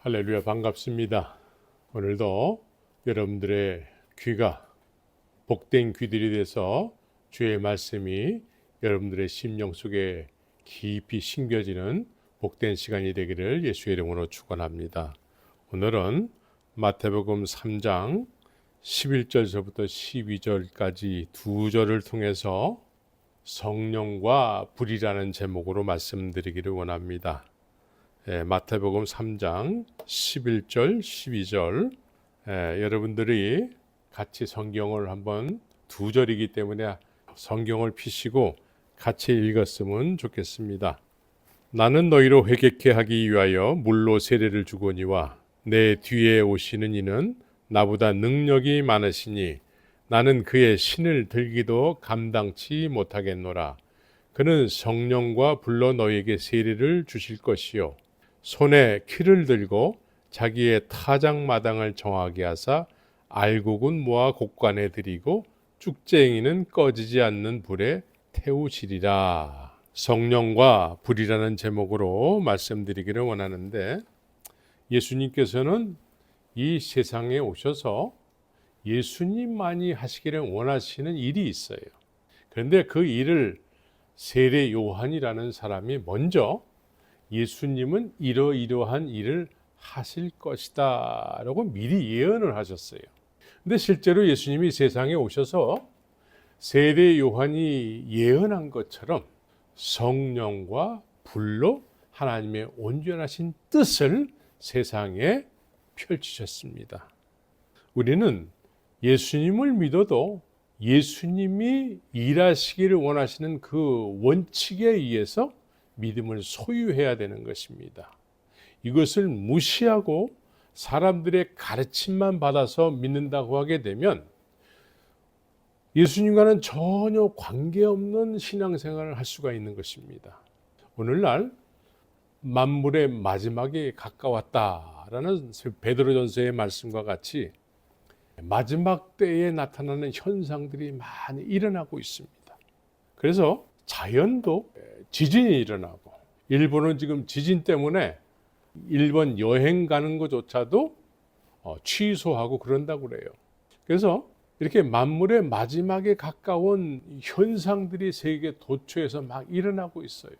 할렐루야, 반갑습니다. 오늘도 여러분들의 귀가 복된 귀들이 돼서 주의 말씀이 여러분들의 심령 속에 깊이 심겨지는 복된 시간이 되기를 예수의 이름으로 축원합니다. 오늘은 마태복음 3장 11절서부터 12절까지 두 절을 통해서 성령과 불이라는 제목으로 말씀드리기를 원합니다. 마태복음 3장 11절, 12절 여러분들이 같이 성경을 한번 두 절이기 때문에 성경을 펴시고 같이 읽었으면 좋겠습니다. 나는 너희로 회개케 하기 위하여 물로 세례를 주거니와 내 뒤에 오시는 이는 나보다 능력이 많으시니 나는 그의 신을 들기도 감당치 못하겠노라. 그는 성령과 불로 너희에게 세례를 주실 것이요 손에 키를 들고 자기의 타작마당을 정하게 하사 알곡은 모아 곡간에 들이고 쭉쟁이는 꺼지지 않는 불에 태우시리라. 성령과 불이라는 제목으로 말씀드리기를 원하는데, 예수님께서는 이 세상에 오셔서 예수님만이 하시기를 원하시는 일이 있어요. 그런데 그 일을 세례 요한이라는 사람이 먼저 예수님은 이러이러한 일을 하실 것이다 라고 미리 예언을 하셨어요. 근데 실제로 예수님이 세상에 오셔서 세례 요한이 예언한 것처럼 성령과 불로 하나님의 온전하신 뜻을 세상에 펼치셨습니다. 우리는 예수님을 믿어도 예수님이 일하시기를 원하시는 그 원칙에 의해서 믿음을 소유해야 되는 것입니다. 이것을 무시하고 사람들의 가르침만 받아서 믿는다고 하게 되면 예수님과는 전혀 관계없는 신앙생활을 할 수가 있는 것입니다. 오늘날 만물의 마지막에 가까웠다라는 베드로전서의 말씀과 같이 마지막 때에 나타나는 현상들이 많이 일어나고 있습니다. 그래서 자연도 지진이 일어나고, 일본은 지금 지진 때문에 일본 여행 가는 것조차도 취소하고 그런다고 그래요. 그래서 이렇게 만물의 마지막에 가까운 현상들이 세계 도처에서 막 일어나고 있어요.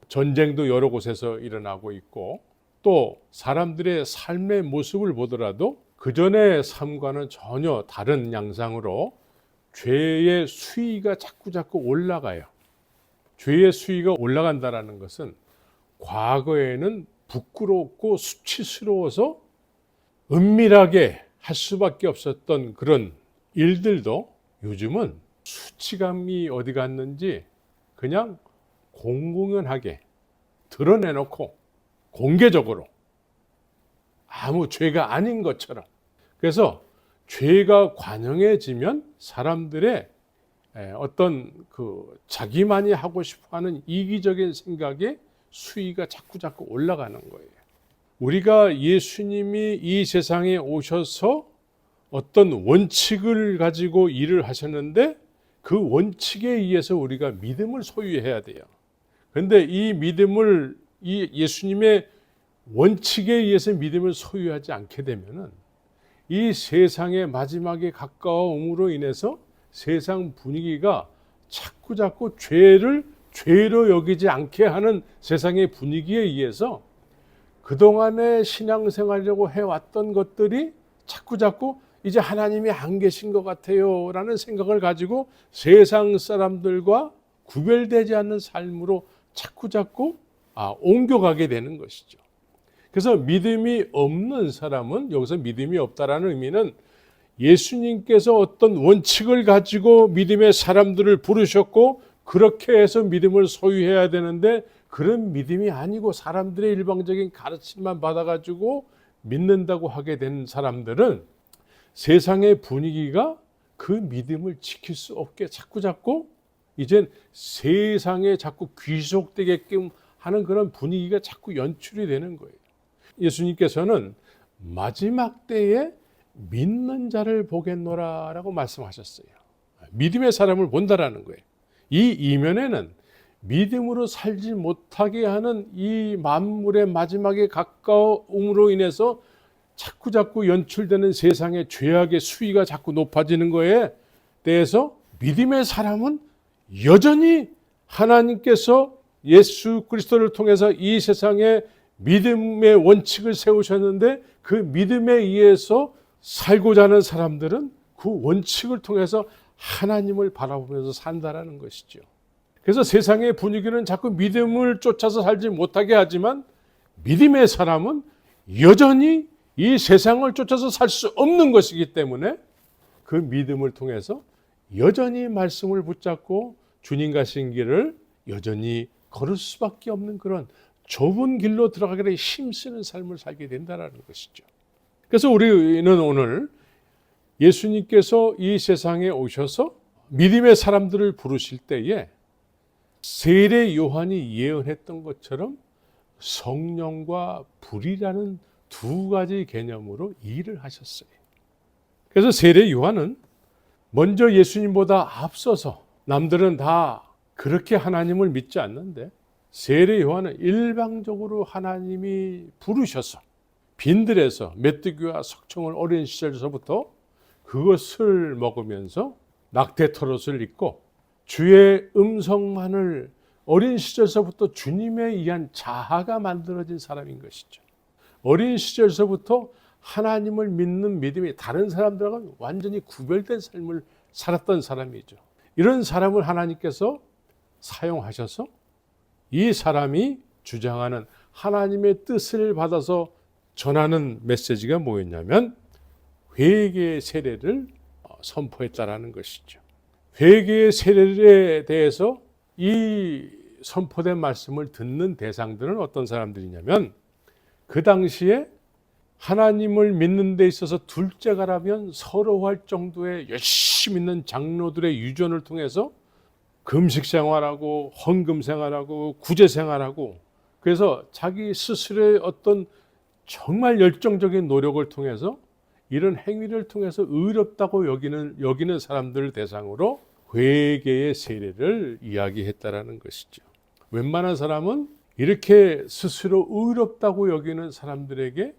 전쟁도 여러 곳에서 일어나고 있고, 또 사람들의 삶의 모습을 보더라도 그전의 삶과는 전혀 다른 양상으로 죄의 수위가 자꾸 올라가요. 죄의 수위가 올라간다는 것은 과거에는 부끄럽고 수치스러워서 은밀하게 할 수밖에 없었던 그런 일들도 요즘은 수치감이 어디 갔는지 그냥 공공연하게 드러내놓고 공개적으로 아무 죄가 아닌 것처럼, 그래서 죄가 관영해지면 사람들의 어떤 그 자기만이 하고 싶어하는 이기적인 생각의 수위가 자꾸 올라가는 거예요. 우리가 예수님이 이 세상에 오셔서 어떤 원칙을 가지고 일을 하셨는데 그 원칙에 의해서 우리가 믿음을 소유해야 돼요. 그런데 이 믿음을, 이 예수님의 원칙에 의해서 믿음을 소유하지 않게 되면은 이 세상의 마지막에 가까움으로 인해서 세상 분위기가 자꾸 죄를 죄로 여기지 않게 하는 세상의 분위기에 의해서 그동안의 신앙생활이라고 해왔던 것들이 자꾸 이제 하나님이 안 계신 것 같아요 라는 생각을 가지고 세상 사람들과 구별되지 않는 삶으로 자꾸 옮겨가게 되는 것이죠. 그래서 믿음이 없는 사람은, 여기서 믿음이 없다라는 의미는 예수님께서 어떤 원칙을 가지고 믿음의 사람들을 부르셨고 그렇게 해서 믿음을 소유해야 되는데 그런 믿음이 아니고 사람들의 일방적인 가르침만 받아가지고 믿는다고 하게 된 사람들은 세상의 분위기가 그 믿음을 지킬 수 없게 자꾸 이젠 세상에 자꾸 귀속되게끔 하는 그런 분위기가 자꾸 연출이 되는 거예요. 예수님께서는 마지막 때에 믿는 자를 보겠노라 라고 말씀하셨어요. 믿음의 사람을 본다라는 거예요. 이 이면에는 믿음으로 살지 못하게 하는 이 만물의 마지막에 가까움으로 인해서 자꾸 연출되는 세상의 죄악의 수위가 자꾸 높아지는 거에 대해서 믿음의 사람은 여전히 하나님께서 예수 그리스도를 통해서 이 세상에 믿음의 원칙을 세우셨는데 그 믿음에 의해서 살고자 하는 사람들은 그 원칙을 통해서 하나님을 바라보면서 산다라는 것이죠. 그래서 세상의 분위기는 자꾸 믿음을 쫓아서 살지 못하게 하지만 믿음의 사람은 여전히 이 세상을 쫓아서 살 수 없는 것이기 때문에 그 믿음을 통해서 여전히 말씀을 붙잡고 주님 가신 길을 여전히 걸을 수밖에 없는 그런 좁은 길로 들어가기에 힘쓰는 삶을 살게 된다는 것이죠. 그래서 우리는 오늘 예수님께서 이 세상에 오셔서 믿음의 사람들을 부르실 때에 세례 요한이 예언했던 것처럼 성령과 불이라는 두 가지 개념으로 일을 하셨어요. 그래서 세례 요한은 먼저 예수님보다 앞서서 남들은 다 그렇게 하나님을 믿지 않는데 세례 요한은 일방적으로 하나님이 부르셔서 빈들에서 메뚜기와 석청을 어린 시절서부터 그것을 먹으면서 낙태 털옷을 입고 주의 음성만을 어린 시절서부터 주님에 의한 자아가 만들어진 사람인 것이죠. 어린 시절서부터 하나님을 믿는 믿음이 다른 사람들하고는 완전히 구별된 삶을 살았던 사람이죠. 이런 사람을 하나님께서 사용하셔서 이 사람이 주장하는 하나님의 뜻을 받아서 전하는 메시지가 뭐였냐면 회개의 세례를 선포했다라는 것이죠. 회개의 세례에 대해서 이 선포된 말씀을 듣는 대상들은 어떤 사람들이냐면 그 당시에 하나님을 믿는 데 있어서 둘째가라면 서러워할 정도의 열심히 있는 장로들의 유전을 통해서 금식 생활하고 헌금 생활하고 구제 생활하고 그래서 자기 스스로의 어떤 정말 열정적인 노력을 통해서 이런 행위를 통해서 의롭다고 여기는 사람들을 대상으로 회개의 세례를 이야기했다라는 것이죠. 웬만한 사람은 이렇게 스스로 의롭다고 여기는 사람들에게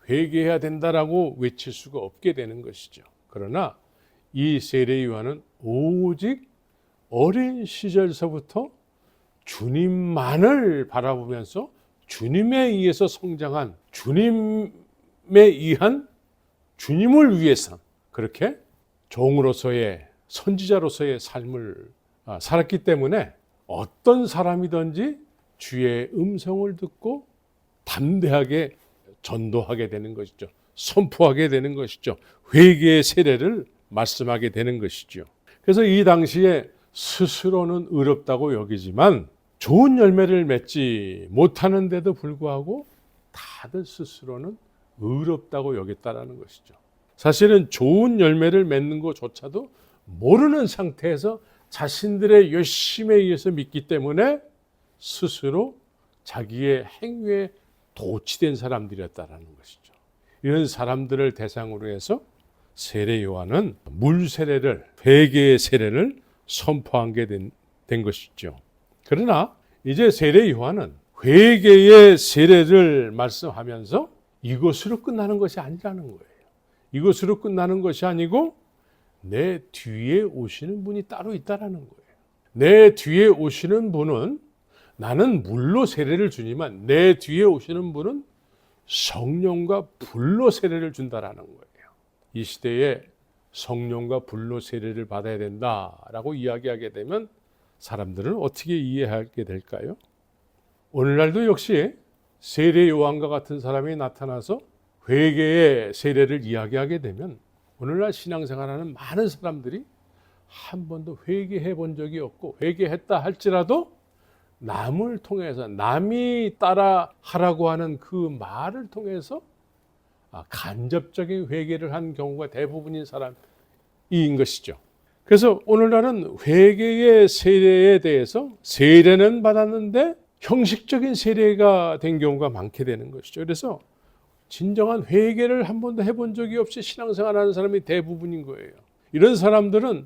회개해야 된다라고 외칠 수가 없게 되는 것이죠. 그러나 이 세례 요한은 오직 어린 시절서부터 주님만을 바라보면서 주님에 의해서 성장한 주님에 의한 주님을 위해서 그렇게 종으로서의 선지자로서의 삶을 살았기 때문에 어떤 사람이든지 주의 음성을 듣고 담대하게 전도하게 되는 것이죠. 선포하게 되는 것이죠. 회개의 세례를 말씀하게 되는 것이죠. 그래서 이 당시에 스스로는 의롭다고 여기지만 좋은 열매를 맺지 못하는데도 불구하고 다들 스스로는 의롭다고 여겼다라는 것이죠. 사실은 좋은 열매를 맺는 것조차도 모르는 상태에서 자신들의 열심에 의해서 믿기 때문에 스스로 자기의 행위에 도취된 사람들이었다라는 것이죠. 이런 사람들을 대상으로 해서 세례 요한은 물 세례를 회개의 세례를 선포한 게 된 것이죠. 그러나 이제 세례 요한은 회개의 세례를 말씀하면서 이것으로 끝나는 것이 아니라는 거예요. 이것으로 끝나는 것이 아니고 내 뒤에 오시는 분이 따로 있다라는 거예요. 내 뒤에 오시는 분은 나는 물로 세례를 주지만 내 뒤에 오시는 분은 성령과 불로 세례를 준다라는 거예요. 이 시대에 성령과 불로 세례를 받아야 된다라고 이야기하게 되면 사람들은 어떻게 이해하게 될까요? 오늘날도 역시 세례 요한과 같은 사람이 나타나서 회개의 세례를 이야기하게 되면 오늘날 신앙생활하는 많은 사람들이 한 번도 회개해 본 적이 없고 회개했다 할지라도 남을 통해서 남이 따라 하라고 하는 그 말을 통해서 간접적인 회개를 한 경우가 대부분인 사람인 것이죠. 그래서 오늘날은 회개의 세례에 대해서 세례는 받았는데 형식적인 세례가 된 경우가 많게 되는 것이죠. 그래서 진정한 회개를 한 번도 해본 적이 없이 신앙생활하는 사람이 대부분인 거예요. 이런 사람들은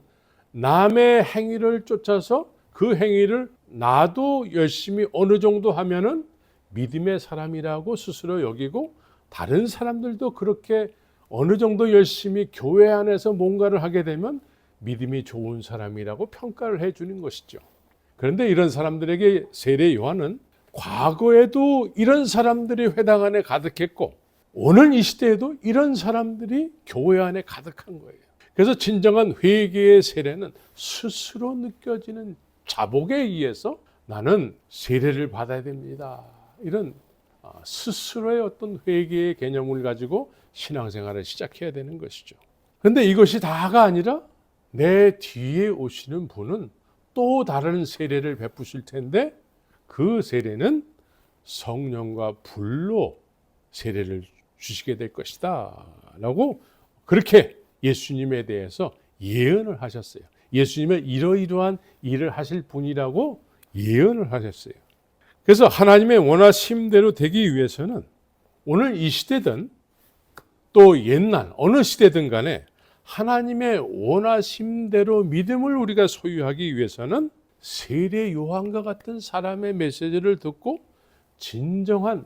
남의 행위를 쫓아서 그 행위를 나도 열심히 어느 정도 하면은 믿음의 사람이라고 스스로 여기고 다른 사람들도 그렇게 어느 정도 열심히 교회 안에서 뭔가를 하게 되면 믿음이 좋은 사람이라고 평가를 해주는 것이죠. 그런데 이런 사람들에게 세례 요한은 과거에도 이런 사람들이 회당 안에 가득했고 오늘 이 시대에도 이런 사람들이 교회 안에 가득한 거예요. 그래서 진정한 회개의 세례는 스스로 느껴지는 자복에 의해서 나는 세례를 받아야 됩니다. 이런 스스로의 어떤 회개의 개념을 가지고 신앙생활을 시작해야 되는 것이죠. 그런데 이것이 다가 아니라 내 뒤에 오시는 분은 또 다른 세례를 베푸실 텐데 그 세례는 성령과 불로 세례를 주시게 될 것이다 라고 그렇게 예수님에 대해서 예언을 하셨어요. 예수님은 이러이러한 일을 하실 분이라고 예언을 하셨어요. 그래서 하나님의 원하심대로 되기 위해서는 오늘 이 시대든 또 옛날 어느 시대든 간에 하나님의 원하심대로 믿음을 우리가 소유하기 위해서는 세례 요한과 같은 사람의 메시지를 듣고 진정한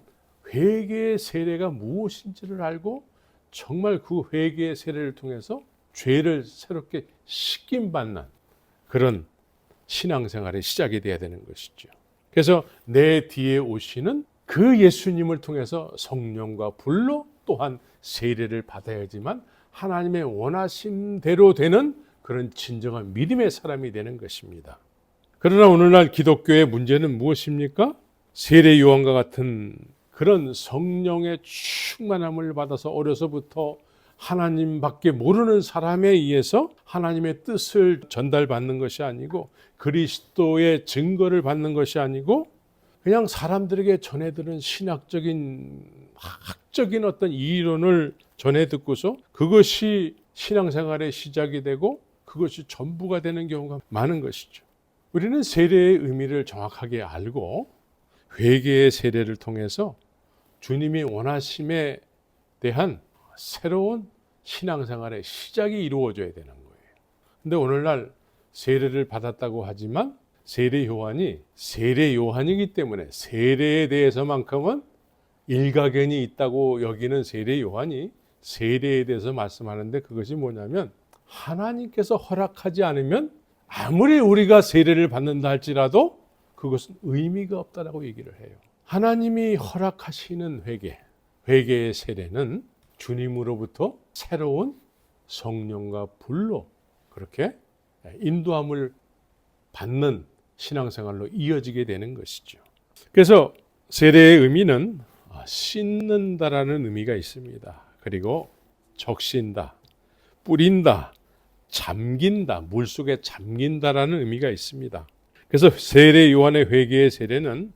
회개의 세례가 무엇인지를 알고 정말 그 회개의 세례를 통해서 죄를 새롭게 씻김받는 그런 신앙생활의 시작이 되어야 되는 것이죠. 그래서 내 뒤에 오시는 그 예수님을 통해서 성령과 불로 또한 세례를 받아야지만 하나님의 원하심대로 되는 그런 진정한 믿음의 사람이 되는 것입니다. 그러나 오늘날 기독교의 문제는 무엇입니까? 세례 요한과 같은 그런 성령의 충만함을 받아서 어려서부터 하나님밖에 모르는 사람에 의해서 하나님의 뜻을 전달받는 것이 아니고 그리스도의 증거를 받는 것이 아니고 그냥 사람들에게 전해 들은 신학적인 학적인 어떤 이론을 전해 듣고서 그것이 신앙생활의 시작이 되고 그것이 전부가 되는 경우가 많은 것이죠. 우리는 세례의 의미를 정확하게 알고 회개의 세례를 통해서 주님이 원하심에 대한 새로운 신앙생활의 시작이 이루어져야 되는 거예요. 근데 오늘날 세례를 받았다고 하지만 세례 요한이 세례 요한이기 때문에 세례에 대해서만큼은 일가견이 있다고 여기는 세례 요한이 세례에 대해서 말씀하는데 그것이 뭐냐면 하나님께서 허락하지 않으면 아무리 우리가 세례를 받는다 할지라도 그것은 의미가 없다라고 얘기를 해요. 하나님이 허락하시는 회개의 세례는 주님으로부터 새로운 성령과 불로 그렇게 인도함을 받는 신앙생활로 이어지게 되는 것이죠. 그래서 세례의 의미는 씻는다라는 의미가 있습니다. 그리고 적신다, 뿌린다, 잠긴다, 물속에 잠긴다라는 의미가 있습니다. 그래서 세례 요한의 회개의 세례는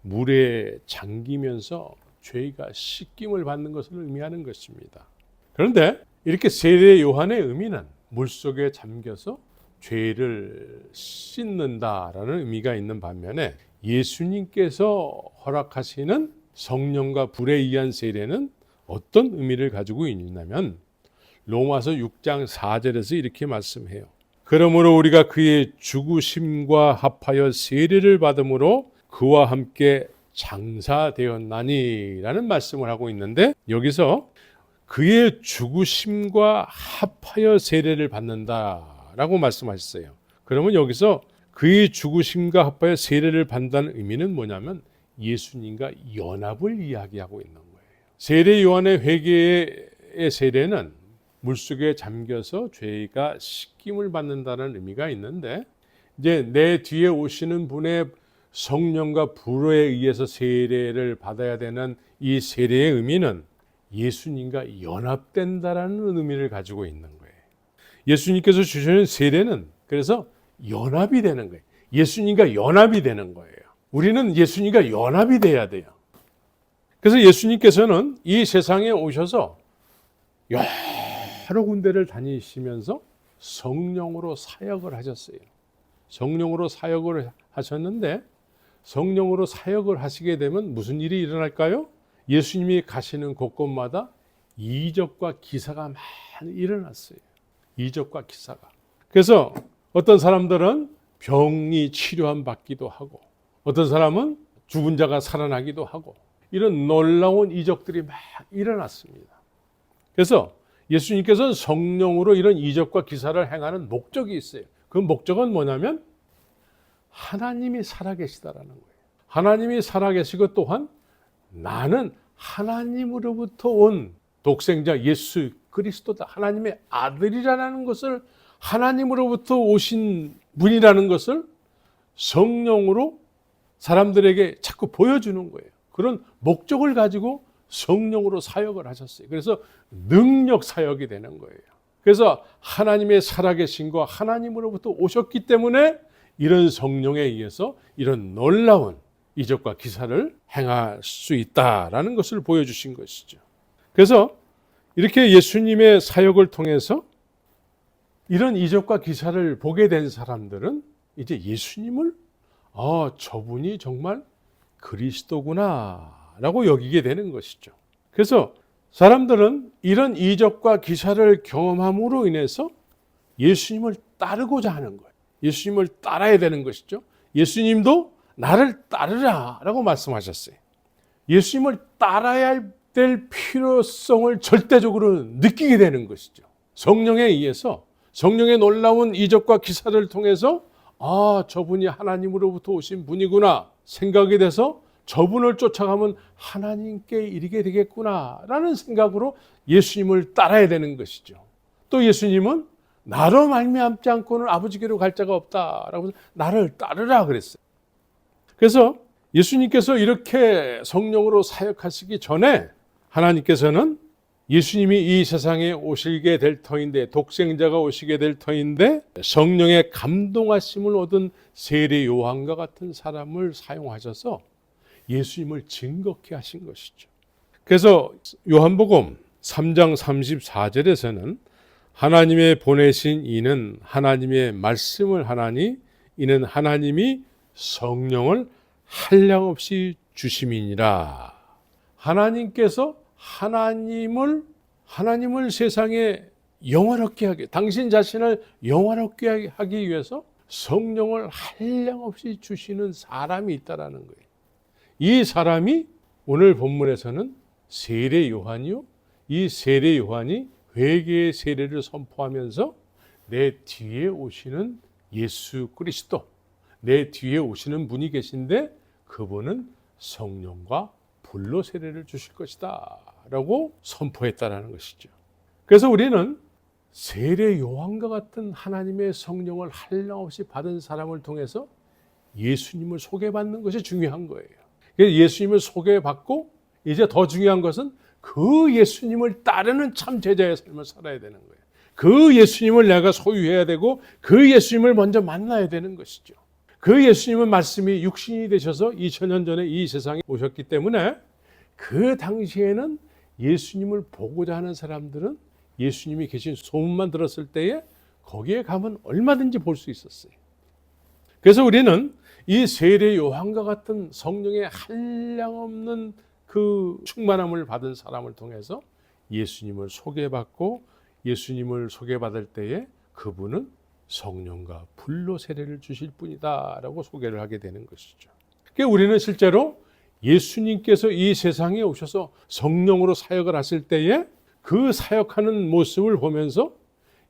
물에 잠기면서 죄가 씻김을 받는 것을 의미하는 것입니다. 그런데 이렇게 세례 요한의 의미는 물속에 잠겨서 죄를 씻는다라는 의미가 있는 반면에 예수님께서 허락하시는 성령과 불에 의한 세례는 어떤 의미를 가지고 있냐면 로마서 6장 4절에서 이렇게 말씀해요. 그러므로 우리가 그의 죽으심과 합하여 세례를 받음으로 그와 함께 장사되었나니 라는 말씀을 하고 있는데 여기서 그의 죽으심과 합하여 세례를 받는다라고 말씀하셨어요. 그러면 여기서 그의 죽으심과 합하여 세례를 받는다는 의미는 뭐냐면 예수님과 연합을 이야기하고 있는 거예요. 세례 요한의 회개의 세례는 물속에 잠겨서 죄가 씻김을 받는다는 의미가 있는데 이제 내 뒤에 오시는 분의 성령과 불에 의해서 세례를 받아야 되는 이 세례의 의미는 예수님과 연합된다라는 의미를 가지고 있는 거예요. 예수님께서 주시는 세례는 그래서 연합이 되는 거예요. 예수님과 연합이 되는 거예요. 우리는 예수님과 연합이 돼야 돼요. 그래서 예수님께서는 이 세상에 오셔서 여러 군데를 다니시면서 성령으로 사역을 하셨어요. 성령으로 사역을 하셨는데 성령으로 사역을 하시게 되면 무슨 일이 일어날까요? 예수님이 가시는 곳곳마다 이적과 기사가 많이 일어났어요. 이적과 기사가. 그래서 어떤 사람들은 병이 치료함 받기도 하고 어떤 사람은 죽은 자가 살아나기도 하고 이런 놀라운 이적들이 막 일어났습니다. 그래서 예수님께서는 성령으로 이런 이적과 기사를 행하는 목적이 있어요. 그 목적은 뭐냐면 하나님이 살아계시다라는 거예요. 하나님이 살아계시고 또한 나는 하나님으로부터 온 독생자 예수 그리스도다. 하나님의 아들이라는 것을 하나님으로부터 오신 분이라는 것을 성령으로 사람들에게 자꾸 보여주는 거예요. 그런 목적을 가지고 성령으로 사역을 하셨어요. 그래서 능력 사역이 되는 거예요. 그래서 하나님의 살아계신과 하나님으로부터 오셨기 때문에 이런 성령에 의해서 이런 놀라운 이적과 기사를 행할 수 있다라는 것을 보여주신 것이죠. 그래서 이렇게 예수님의 사역을 통해서 이런 이적과 기사를 보게 된 사람들은 이제 예수님을 저분이 정말 그리스도구나 라고 여기게 되는 것이죠. 그래서 사람들은 이런 이적과 기사를 경험함으로 인해서 예수님을 따르고자 하는 거예요. 예수님을 따라야 되는 것이죠. 예수님도 나를 따르라 라고 말씀하셨어요. 예수님을 따라야 될 필요성을 절대적으로 느끼게 되는 것이죠. 성령에 의해서 성령의 놀라운 이적과 기사를 통해서 저분이 하나님으로부터 오신 분이구나 생각이 돼서 저분을 쫓아가면 하나님께 이르게 되겠구나 라는 생각으로 예수님을 따라야 되는 것이죠. 또 예수님은 나로 말미암지 않고는 아버지께로 갈 자가 없다라고 나를 따르라 그랬어요. 그래서 예수님께서 이렇게 성령으로 사역하시기 전에 하나님께서는 예수님이 이 세상에 오시게 될 터인데 독생자가 오시게 될 터인데 성령의 감동하심을 얻은 세례 요한과 같은 사람을 사용하셔서 예수님을 증거케 하신 것이죠. 그래서 요한복음 3장 34절에서는 하나님의 보내신 이는 하나님의 말씀을 하나니 이는 하나님이 성령을 한량없이 주심이니라. 하나님께서 하나님을 세상에 영화롭게 하게 당신 자신을 영화롭게 하기 위해서 성령을 한량없이 주시는 사람이 있다라는 거예요. 이 사람이 오늘 본문에서는 세례 요한이요. 이 세례 요한이 회개의 세례를 선포하면서 내 뒤에 오시는 예수 그리스도, 내 뒤에 오시는 분이 계신데 그분은 성령과 불로 세례를 주실 것이다 라고 선포했다라는 것이죠. 그래서 우리는 세례 요한과 같은 하나님의 성령을 한량없이 받은 사람을 통해서 예수님을 소개받는 것이 중요한 거예요. 예수님을 소개받고 이제 더 중요한 것은 그 예수님을 따르는 참 제자의 삶을 살아야 되는 거예요. 그 예수님을 내가 소유해야 되고 그 예수님을 먼저 만나야 되는 것이죠. 그 예수님은 말씀이 육신이 되셔서 2000년 전에 이 세상에 오셨기 때문에 그 당시에는 예수님을 보고자 하는 사람들은 예수님이 계신 소문만 들었을 때에 거기에 가면 얼마든지 볼 수 있었어요. 그래서 우리는 이 세례 요한과 같은 성령의 한량없는 그 충만함을 받은 사람을 통해서 예수님을 소개받고 예수님을 소개받을 때에 그분은 성령과 불로 세례를 주실 분이다 라고 소개를 하게 되는 것이죠. 그러니까 우리는 실제로 예수님께서 이 세상에 오셔서 성령으로 사역을 하실 때에 그 사역하는 모습을 보면서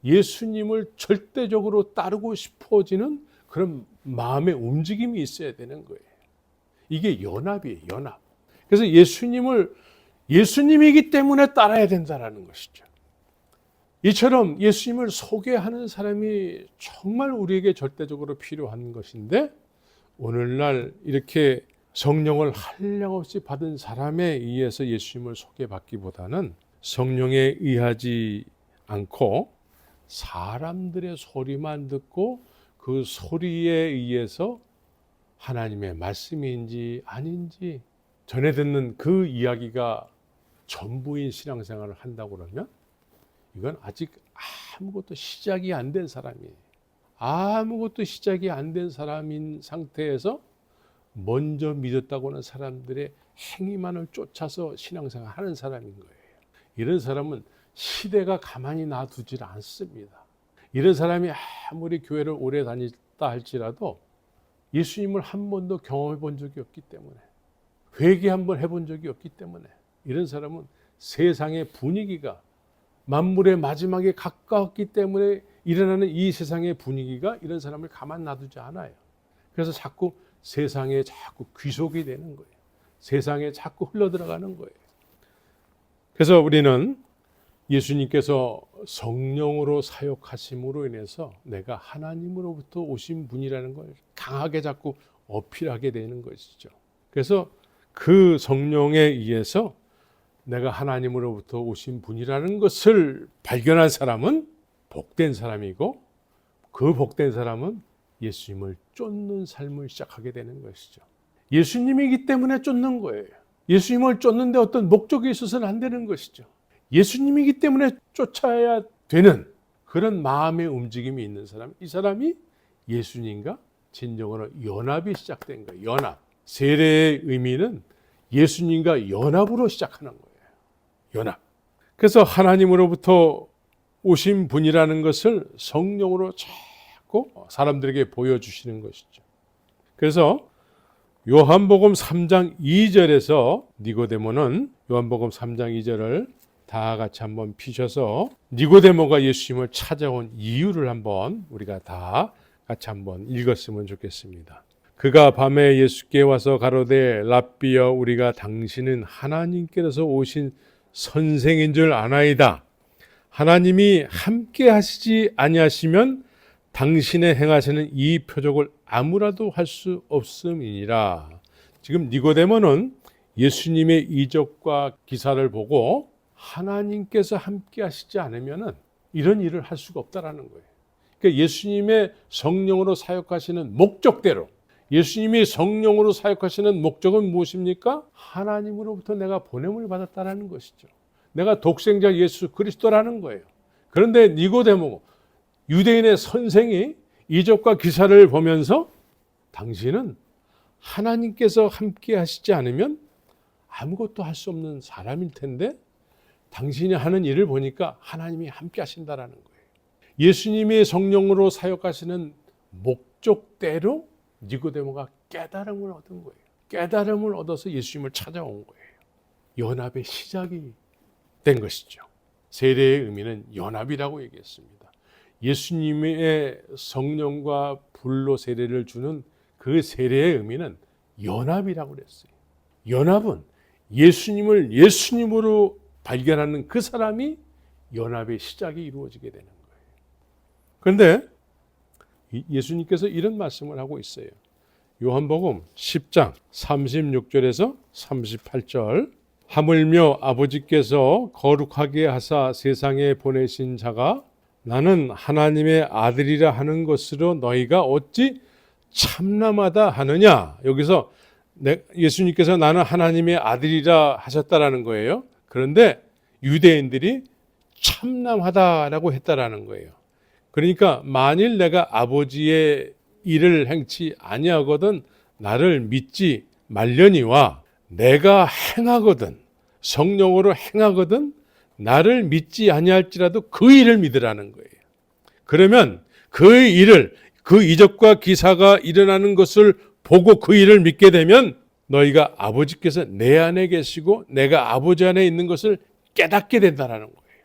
예수님을 절대적으로 따르고 싶어지는 그런 마음의 움직임이 있어야 되는 거예요. 이게 연합이에요, 연합. 그래서 예수님이기 때문에 따라야 된다는 것이죠. 이처럼 예수님을 소개하는 사람이 정말 우리에게 절대적으로 필요한 것인데 오늘날 이렇게 성령을 한량없이 받은 사람에 의해서 예수님을 소개받기보다는 성령에 의하지 않고 사람들의 소리만 듣고 그 소리에 의해서 하나님의 말씀인지 아닌지 전해 듣는 그 이야기가 전부인 신앙생활을 한다고 그러면 이건 아직 아무것도 시작이 안 된 사람이에요. 아무것도 시작이 안 된 사람인 상태에서 먼저 믿었다고 하는 사람들의 행위만을 쫓아서 신앙생활 하는 사람인 거예요. 이런 사람은 시대가 가만히 놔두질 않습니다. 이런 사람이 아무리 교회를 오래 받았다 할지라도 예수님을 한 번도 경험해 본 적이 없기 때문에, 회개 한번 해본 적이 없기 때문에, 이런 사람은 세상의 분위기가 만물의 마지막에 가까웠기 때문에 일어나는 이 세상의 분위기가 이런 사람을 가만 놔두지 않아요. 그래서 자꾸 세상에 자꾸 귀속이 되는 거예요. 세상에 자꾸 흘러들어가는 거예요. 그래서 우리는 예수님께서 성령으로 사역하심으로 인해서 내가 하나님으로부터 오신 분이라는 걸 강하게 자꾸 어필하게 되는 것이죠. 그래서 그 성령에 의해서 내가 하나님으로부터 오신 분이라는 것을 발견한 사람은 복된 사람이고, 그 복된 사람은 예수님을 쫓는 삶을 시작하게 되는 것이죠. 예수님이기 때문에 쫓는 거예요. 예수님을 쫓는데 어떤 목적이 있어서는 안 되는 것이죠. 예수님이기 때문에 쫓아야 되는 그런 마음의 움직임이 있는 사람, 이 사람이 예수님과 진정으로 연합이 시작된 거예요. 연합. 세례의 의미는 예수님과 연합으로 시작하는 거예요. 연합. 그래서 하나님으로부터 오신 분이라는 것을 성령으로 자꾸 사람들에게 보여주시는 것이죠. 그래서 요한복음 3장 2절에서 니고데모는, 요한복음 3장 2절을 다 같이 한번 피셔서 니고데모가 예수님을 찾아온 이유를 한번 우리가 다 같이 한번 읽었으면 좋겠습니다. 그가 밤에 예수께 와서 가로되 랍비여, 우리가 당신은 하나님께로서 오신 선생인 줄 아나이다. 하나님이 함께 하시지 아니하시면 당신의 행하시는 이 표적을 아무라도 할 수 없음이니라. 지금 니고데모는 예수님의 이적과 기사를 보고 하나님께서 함께 하시지 않으면 이런 일을 할 수가 없다라는 거예요. 그러니까 예수님의 성령으로 사역하시는 목적대로, 예수님이 성령으로 사역하시는 목적은 무엇입니까? 하나님으로부터 내가 보냄을 받았다라는 것이죠. 내가 독생자 예수 그리스도라는 거예요. 그런데 니고데모, 유대인의 선생이 이적과 기사를 보면서 당신은 하나님께서 함께 하시지 않으면 아무것도 할 수 없는 사람일 텐데 당신이 하는 일을 보니까 하나님이 함께 하신다라는 거예요. 예수님이 성령으로 사역하시는 목적대로 니고데모가 깨달음을 얻은 거예요. 깨달음을 얻어서 예수님을 찾아온 거예요. 연합의 시작이 된 것이죠. 세례의 의미는 연합이라고 얘기했습니다. 예수님의 성령과 불로 세례를 주는 그 세례의 의미는 연합이라고 그랬어요. 연합은 예수님을 예수님으로 발견하는 그 사람이 연합의 시작이 이루어지게 되는 거예요. 그런데 예수님께서 이런 말씀을 하고 있어요. 요한복음 10장 36절에서 38절, 하물며 아버지께서 거룩하게 하사 세상에 보내신 자가 나는 하나님의 아들이라 하는 것으로 너희가 어찌 참남하다 하느냐. 여기서 예수님께서 나는 하나님의 아들이라 하셨다라는 거예요. 그런데 유대인들이 참남하다라고 했다라는 거예요. 그러니까 만일 내가 아버지의 일을 행치 아니하거든 나를 믿지 말려니와, 내가 행하거든 성령으로 행하거든 나를 믿지 아니할지라도 그 일을 믿으라는 거예요. 그러면 그 일을, 그 이적과 기사가 일어나는 것을 보고 그 일을 믿게 되면 너희가 아버지께서 내 안에 계시고 내가 아버지 안에 있는 것을 깨닫게 된다는 거예요.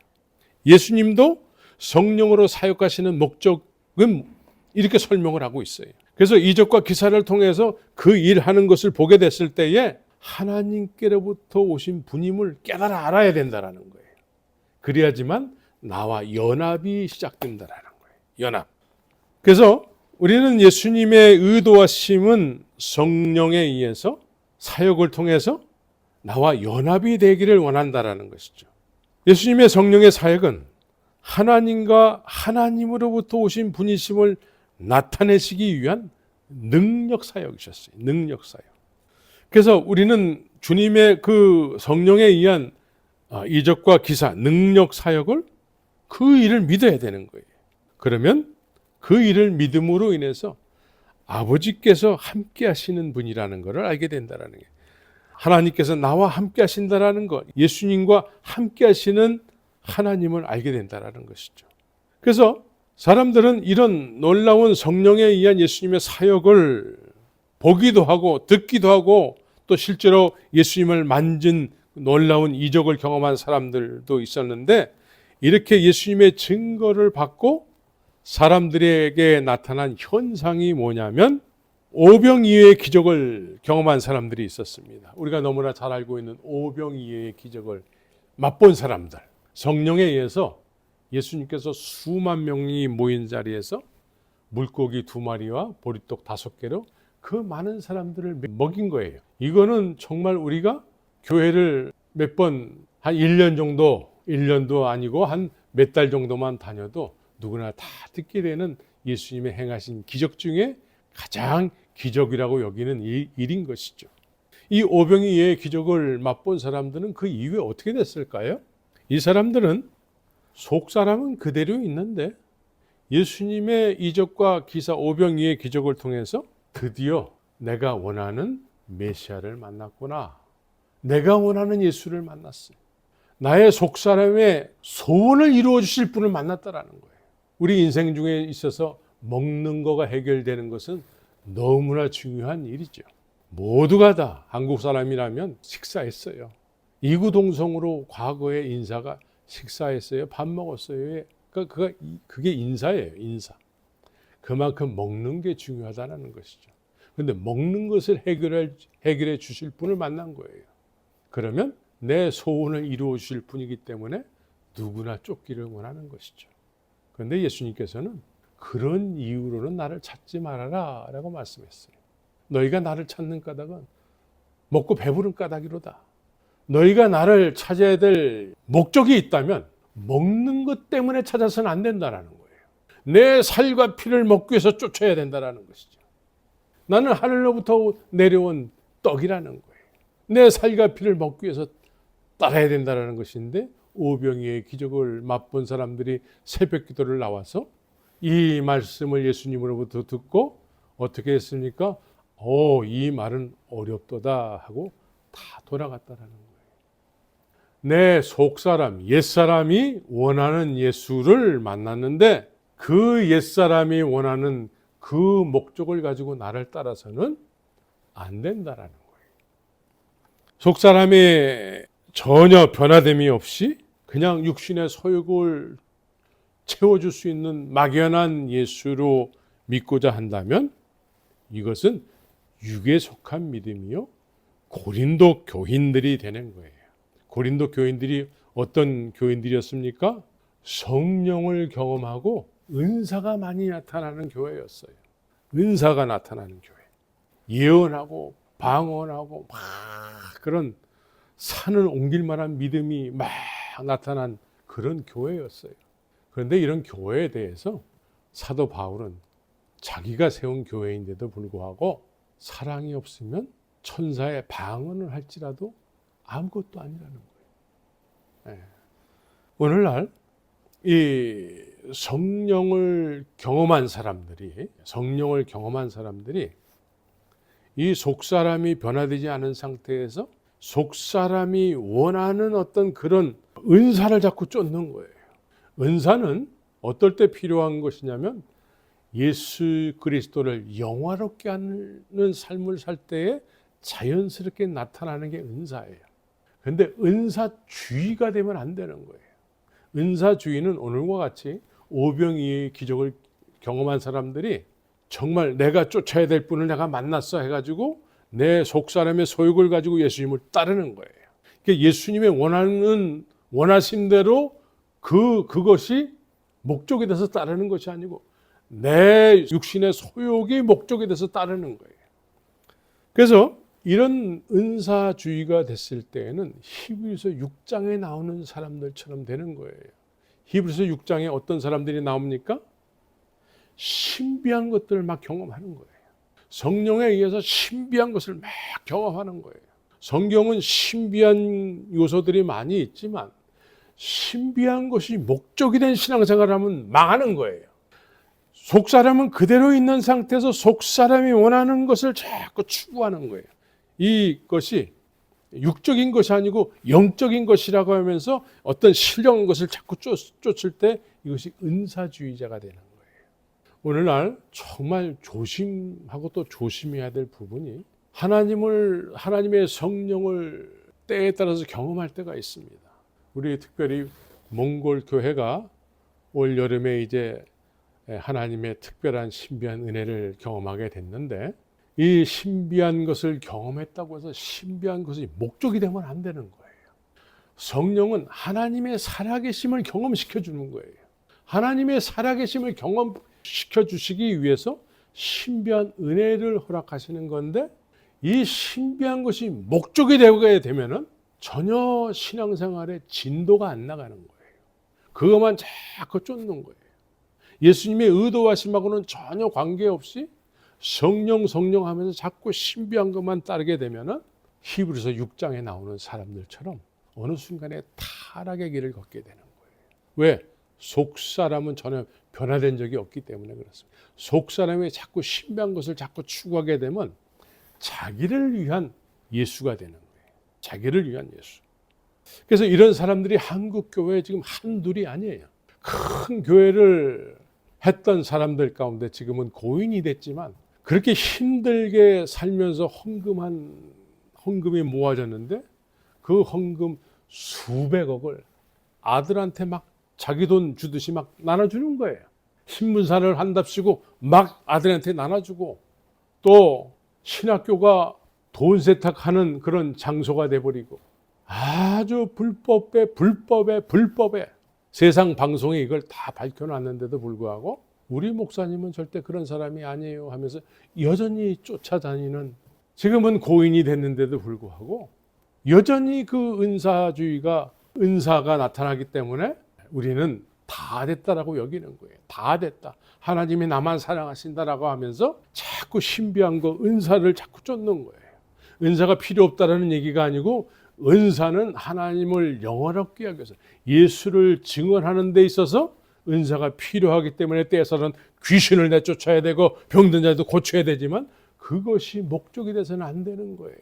예수님도 성령으로 사역하시는 목적은 이렇게 설명을 하고 있어요. 그래서 이적과 기사를 통해서 그 일하는 것을 보게 됐을 때에 하나님께로부터 오신 분임을 깨달아 알아야 된다는 거예요. 그래야지만 나와 연합이 시작된다는 거예요. 연합. 그래서 우리는 예수님의 의도하심은 성령에 의해서 사역을 통해서 나와 연합이 되기를 원한다는 것이죠. 예수님의 성령의 사역은 하나님과 하나님으로부터 오신 분이심을 나타내시기 위한 능력 사역이셨어요. 능력 사역. 그래서 우리는 주님의 그 성령에 의한 이적과 기사, 능력 사역을, 그 일을 믿어야 되는 거예요. 그러면 그 일을 믿음으로 인해서 아버지께서 함께 하시는 분이라는 것을 알게 된다는 거예요. 하나님께서 나와 함께 하신다는 것, 예수님과 함께 하시는 하나님을 알게 된다는 것이죠. 그래서 사람들은 이런 놀라운 성령에 의한 예수님의 사역을 보기도 하고 듣기도 하고 또 실제로 예수님을 만진 놀라운 이적을 경험한 사람들도 있었는데, 이렇게 예수님의 증거를 받고 사람들에게 나타난 현상이 뭐냐면 오병이어의 기적을 경험한 사람들이 있었습니다. 우리가 너무나 잘 알고 있는 오병이어의 기적을 맛본 사람들, 성령에 의해서 예수님께서 수만 명이 모인 자리에서 물고기 2마리와 보리떡 5개로 그 많은 사람들을 먹인 거예요. 이거는 정말 우리가 교회를 몇 번, 한 1년 정도, 1년도 아니고 한 몇 달 정도만 다녀도 누구나 다 듣게 되는 예수님의 행하신 기적 중에 가장 기적이라고 여기는 일인 것이죠. 이 오병이어의 기적을 맛본 사람들은 그 이후에 어떻게 됐을까요? 이 사람들은 속 사람은 그대로 있는데 예수님의 이적과 기사 오병이어의 기적을 통해서 드디어 내가 원하는 메시아를 만났구나, 내가 원하는 예수를 만났어요, 나의 속 사람의 소원을 이루어 주실 분을 만났다라는 거예요. 우리 인생 중에 있어서 먹는 거가 해결되는 것은 너무나 중요한 일이죠. 모두가 다 한국 사람이라면 식사했어요. 이구동성으로 과거에 인사가 식사했어요, 밥 먹었어요. 그러니까 그게 인사예요, 인사. 그만큼 먹는 게 중요하다는 것이죠. 그런데 먹는 것을 해결해 주실 분을 만난 거예요. 그러면 내 소원을 이루어 주실 분이기 때문에 누구나 쫓기를 원하는 것이죠. 그런데 예수님께서는 그런 이유로는 나를 찾지 말아라 라고 말씀했어요. 너희가 나를 찾는 까닭은 먹고 배부른 까닭이로다. 너희가 나를 찾아야 될 목적이 있다면 먹는 것 때문에 찾아서는 안 된다라는 거예요. 내 살과 피를 먹기 위해서 쫓아야 된다라는 것이죠. 나는 하늘로부터 내려온 떡이라는 거예요. 내 살과 피를 먹기 위해서 따라야 된다라는 것인데, 오병이어의 기적을 맛본 사람들이 새벽 기도를 나와서 이 말씀을 예수님으로부터 듣고 어떻게 했습니까? 이 말은 어렵도다 하고 다 돌아갔다라는 거예요. 내 속사람, 옛사람이 원하는 예수를 만났는데 그 옛사람이 원하는 그 목적을 가지고 나를 따라서는 안 된다라는 거예요. 속사람이 전혀 변화됨이 없이 그냥 육신의 소욕을 채워줄 수 있는 막연한 예수로 믿고자 한다면 이것은 육에 속한 믿음이요, 고린도 교인들이 되는 거예요. 고린도 교인들이 어떤 교인들이었습니까? 성령을 경험하고 은사가 많이 나타나는 교회였어요. 은사가 나타나는 교회. 예언하고 방언하고 막 그런 산을 옮길 만한 믿음이 막 나타난 그런 교회였어요. 그런데 이런 교회에 대해서 사도 바울은 자기가 세운 교회인데도 불구하고 사랑이 없으면 천사의 방언을 할지라도 아무것도 아니라는 거예요. 오늘날 이 성령을 경험한 사람들이 이 속사람이 변화되지 않은 상태에서 속사람이 원하는 어떤 그런 은사를 자꾸 쫓는 거예요. 은사는 어떨 때 필요한 것이냐면 예수 그리스도를 영화롭게 하는 삶을 살 때에 자연스럽게 나타나는 게 은사예요. 그런데 은사주의가 되면 안 되는 거예요. 은사주의는 오늘과 같이 오병이어의 기적을 경험한 사람들이 정말 내가 쫓아야 될 분을 내가 만났어 해가지고 내 속사람의 소욕을 가지고 예수님을 따르는 거예요. 그러니까 예수님의 원하신 대로 그것이 목적이 돼서 따르는 것이 아니고 내 육신의 소욕이 목적이 돼서 따르는 거예요. 그래서 이런 은사주의가 됐을 때에는 히브리서 6장에 나오는 사람들처럼 되는 거예요. 히브리서 6장에 어떤 사람들이 나옵니까? 신비한 것들을 막 경험하는 거예요. 성령에 의해서 신비한 것을 막 경험하는 거예요. 성경은 신비한 요소들이 많이 있지만 신비한 것이 목적이 된 신앙생활을 하면 망하는 거예요. 속사람은 그대로 있는 상태에서 속사람이 원하는 것을 자꾸 추구하는 거예요. 이것이 육적인 것이 아니고 영적인 것이라고 하면서 어떤 신령한 것을 자꾸 쫓을 때 이것이 은사주의자가 되는 거예요. 오늘날 정말 조심하고 또 조심해야 될 부분이 하나님의 성령을 때에 따라서 경험할 때가 있습니다. 우리 특별히 몽골 교회가 올 여름에 이제 하나님의 특별한 신비한 은혜를 경험하게 됐는데, 이 신비한 것을 경험했다고 해서 신비한 것이 목적이 되면 안 되는 거예요. 성령은 하나님의 살아계심을 경험시켜 주는 거예요. 하나님의 살아계심을 경험시켜 주시기 위해서 신비한 은혜를 허락하시는 건데, 이 신비한 것이 목적이 되게 되면은 전혀 신앙생활에 진도가 안 나가는 거예요. 그것만 자꾸 쫓는 거예요. 예수님의 의도하심하고는 전혀 관계없이 성령 하면서 자꾸 신비한 것만 따르게 되면은 히브리서 6장에 나오는 사람들처럼 어느 순간에 타락의 길을 걷게 되는 거예요. 왜? 속사람은 전혀 변화된 적이 없기 때문에 그렇습니다. 속사람이 자꾸 신비한 것을 자꾸 추구하게 되면 자기를 위한 예수가 되는 거예요. 자기를 위한 예수. 그래서 이런 사람들이 한국 교회에 지금 한둘이 아니에요. 큰 교회를 했던 사람들 가운데 지금은 고인이 됐지만, 그렇게 힘들게 살면서 헌금이 모아졌는데 그 헌금 수백억을 아들한테 막 자기 돈 주듯이 막 나눠주는 거예요. 신문사를 한답시고 막 아들한테 나눠주고, 또 신학교가 돈 세탁하는 그런 장소가 돼버리고, 아주 불법에 세상 방송에 이걸 다 밝혀놨는데도 불구하고 우리 목사님은 절대 그런 사람이 아니에요 하면서 여전히 쫓아다니는, 지금은 고인이 됐는데도 불구하고 여전히 그 은사가 나타나기 때문에 우리는 다 됐다라고 여기는 거예요. 다 됐다. 하나님이 나만 사랑하신다라고 하면서 자꾸 신비한 거, 은사를 자꾸 쫓는 거예요. 은사가 필요 없다라는 얘기가 아니고, 은사는 하나님을 영원롭게 하기 위해서, 예수를 증언하는 데 있어서 은사가 필요하기 때문에 때에서는 귀신을 내쫓아야 되고 병든 자도 고쳐야 되지만, 그것이 목적이 돼서는 안 되는 거예요.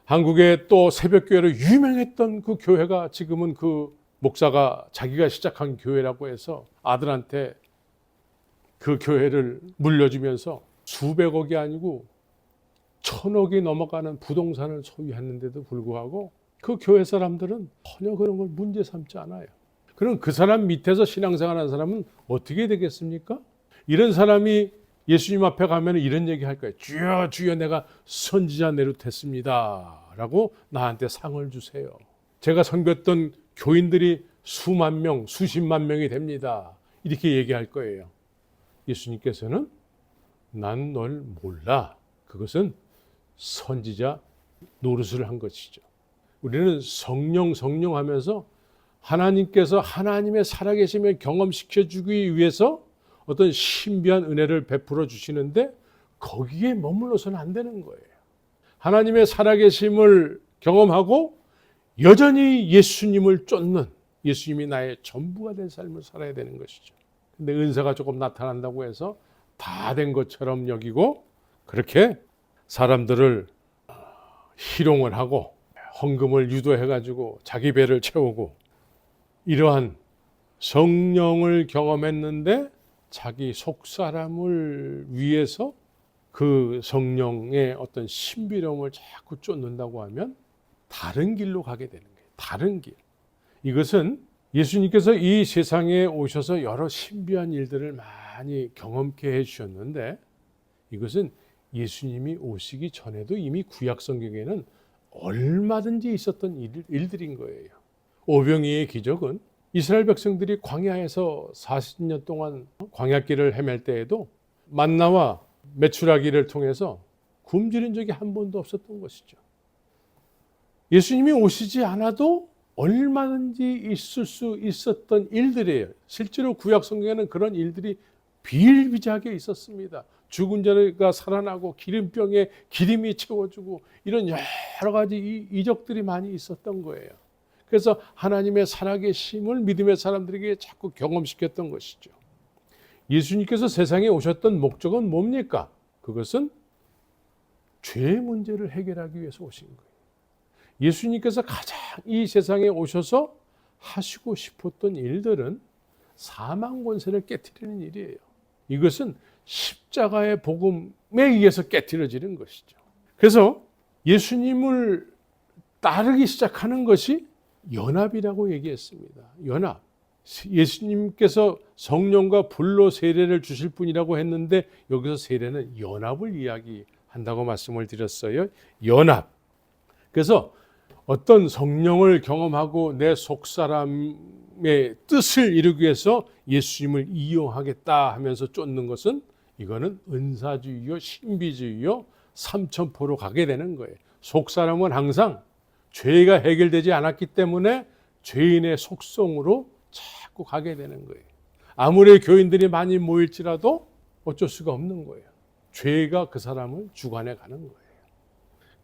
한국에 또 새벽교회로 유명했던 그 교회가 지금은 그 목사가 자기가 시작한 교회라고 해서 아들한테 그 교회를 물려주면서 수백억이 아니고 천억이 넘어가는 부동산을 소유했는데도 불구하고 그 교회 사람들은 전혀 그런 걸 문제 삼지 않아요. 그럼 그 사람 밑에서 신앙생활하는 사람은 어떻게 되겠습니까? 이런 사람이 예수님 앞에 가면 이런 얘기 할 거예요. 주여 주여 내가 선지자 내릇했습니다 라고 나한테 상을 주세요. 제가 섬겼던 교인들이 수만 명, 수십만 명이 됩니다. 이렇게 얘기할 거예요. 예수님께서는 난 널 몰라. 그것은 선지자 노릇을 한 것이죠. 우리는 성령 하면서 하나님께서 하나님의 살아계심을 경험시켜주기 위해서 어떤 신비한 은혜를 베풀어 주시는데, 거기에 머물러서는 안 되는 거예요. 하나님의 살아계심을 경험하고 여전히 예수님을 쫓는, 예수님이 나의 전부가 된 삶을 살아야 되는 것이죠. 근데 은사가 조금 나타난다고 해서 다 된 것처럼 여기고, 그렇게 사람들을 희롱을 하고 헌금을 유도해가지고 자기 배를 채우고, 이러한 성령을 경험했는데 자기 속사람을 위해서 그 성령의 어떤 신비로움을 자꾸 쫓는다고 하면 다른 길로 가게 되는 거예요. 다른 길. 이것은 예수님께서 이 세상에 오셔서 여러 신비한 일들을 많이 경험케 해주셨는데, 이것은 예수님이 오시기 전에도 이미 구약 성경에는 얼마든지 있었던 일들인 거예요. 오병이의 기적은 이스라엘 백성들이 광야에서 40년 동안 광야길을 헤맬 때에도 만나와 메추라기를 통해서 굶주린 적이 한 번도 없었던 것이죠. 예수님이 오시지 않아도 얼마든지 있을 수 있었던 일들이에요. 실제로 구약 성경에는 그런 일들이 비일비재하게 있었습니다. 죽은 자가 살아나고 기름병에 기름이 채워주고 이런 여러 가지 이적들이 많이 있었던 거예요. 그래서 하나님의 살아계심을 믿음의 사람들에게 자꾸 경험시켰던 것이죠. 예수님께서 세상에 오셨던 목적은 뭡니까? 그것은 죄의 문제를 해결하기 위해서 오신 거예요. 예수님께서 가장 이 세상에 오셔서 하시고 싶었던 일들은 사망 권세를 깨트리는 일이에요. 이것은 십자가의 복음에 의해서 깨트려지는 것이죠. 그래서 예수님을 따르기 시작하는 것이 연합이라고 얘기했습니다. 연합. 예수님께서 성령과 불로 세례를 주실 분이라고 했는데 여기서 세례는 연합을 이야기한다고 말씀을 드렸어요. 연합. 그래서 어떤 성령을 경험하고 내 속사람의 뜻을 이루기 위해서 예수님을 이용하겠다 하면서 쫓는 것은 이거는 은사주의요, 신비주의요, 삼천포로 가게 되는 거예요. 속사람은 항상 죄가 해결되지 않았기 때문에 죄인의 속성으로 자꾸 가게 되는 거예요. 아무리 교인들이 많이 모일지라도 어쩔 수가 없는 거예요. 죄가 그 사람을 주관해 가는 거예요.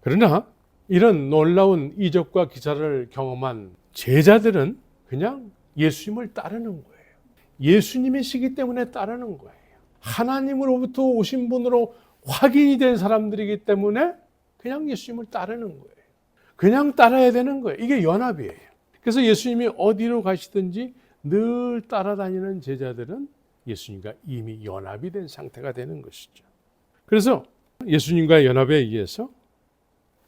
그러나 이런 놀라운 이적과 기사를 경험한 제자들은 그냥 예수님을 따르는 거예요. 예수님이시기 때문에 따르는 거예요. 하나님으로부터 오신 분으로 확인이 된 사람들이기 때문에 그냥 예수님을 따르는 거예요. 그냥 따라야 되는 거예요. 이게 연합이에요. 그래서 예수님이 어디로 가시든지 늘 따라다니는 제자들은 예수님과 이미 연합이 된 상태가 되는 것이죠. 그래서 예수님과 연합에 의해서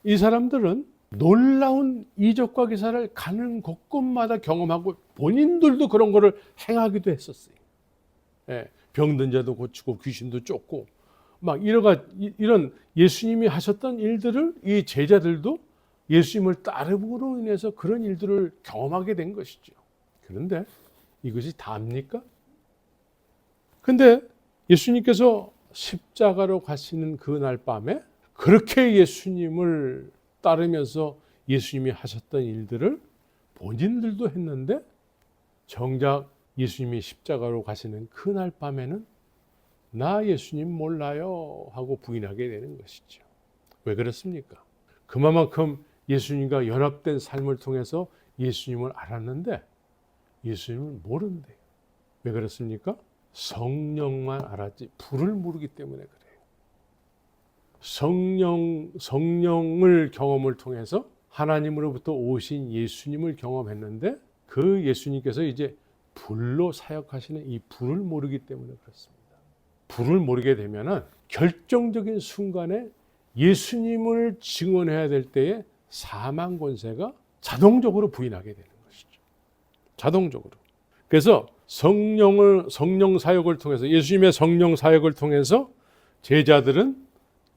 이 사람들은 놀라운 이적과 기사를 가는 곳곳마다 경험하고 본인들도 그런 거를 행하기도 했었어요. 병든 자도 고치고 귀신도 쫓고 막 이런 예수님이 하셨던 일들을 이 제자들도 예수님을 따름으로 인해서 그런 일들을 경험하게 된 것이죠. 그런데 이것이 다입니까? 근데 예수님께서 십자가로 가시는 그날 밤에 그렇게 예수님을 따르면서 예수님이 하셨던 일들을 본인들도 했는데 정작 예수님이 십자가로 가시는 그날 밤에는 나 예수님 몰라요 하고 부인하게 되는 것이죠. 왜 그렇습니까? 그만큼 예수님과 연합된 삶을 통해서 예수님을 알았는데 예수님을 모른대요. 왜 그렇습니까? 성령만 알았지 불을 모르기 때문에 그래요. 성령을 경험을 통해서 하나님으로부터 오신 예수님을 경험했는데 그 예수님께서 이제 불로 사역하시는 이 불을 모르기 때문에 그렇습니다. 불을 모르게 되면은 결정적인 순간에 예수님을 증언해야 될 때에 사망 권세가 자동적으로 부인하게 되는 것이죠. 자동적으로. 그래서 성령 사역을 통해서 예수님의 성령 사역을 통해서 제자들은